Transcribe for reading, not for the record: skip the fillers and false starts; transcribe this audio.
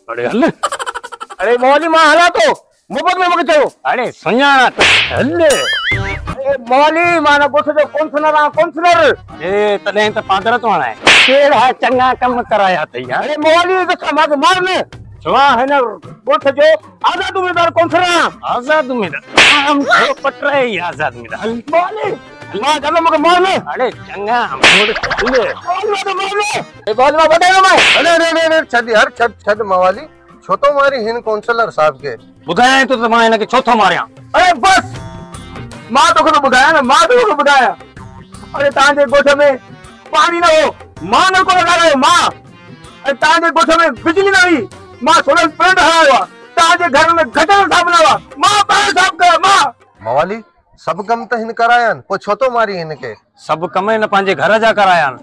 अरे हल अरे मौली मां हला तो मुफ्त में मूंखे चयो। अरे सुञाणा त हल। अरे मौली मां गोठ जो काउंसलर आ काउंसलर। ए तॾहिं त पादर तो हाणे कहिड़ा चङा कम कराया अथई यार। अरे मौली तो मां मारने छवा है ना गोठ जो आजाद उम्मीदवार काउंसलर आ। आजाद उम्मीदवार हम तो पटरा ही आजाद उम्मीदवार मौली मां चलो मूंखे मारने। अरे चङा मूड खुले मौली तो मारने ए मौली मां बतायो मैं। अरे छद यार छद मवाली छो तो मारी हिन काउंसलर साहब के बुधाए तो मां इनके छो थो मारियां। अरे बस मां तो को बुधाया ना मां तो को बुधाया। अरे तांजे गोठ में पानी न हो मां न को लगायो मां। अरे तांजे गोठ में बिजली न हुई मां सोलर प्लांट हलायो। तांजे घर में गटर साफ न हुआ मां पानी साफ कयो मां। मवाली सब कम तो हिन करायन पो छो तो मारी हिन के सब कम इन पंहिंजे घर जा कराया आहिनि।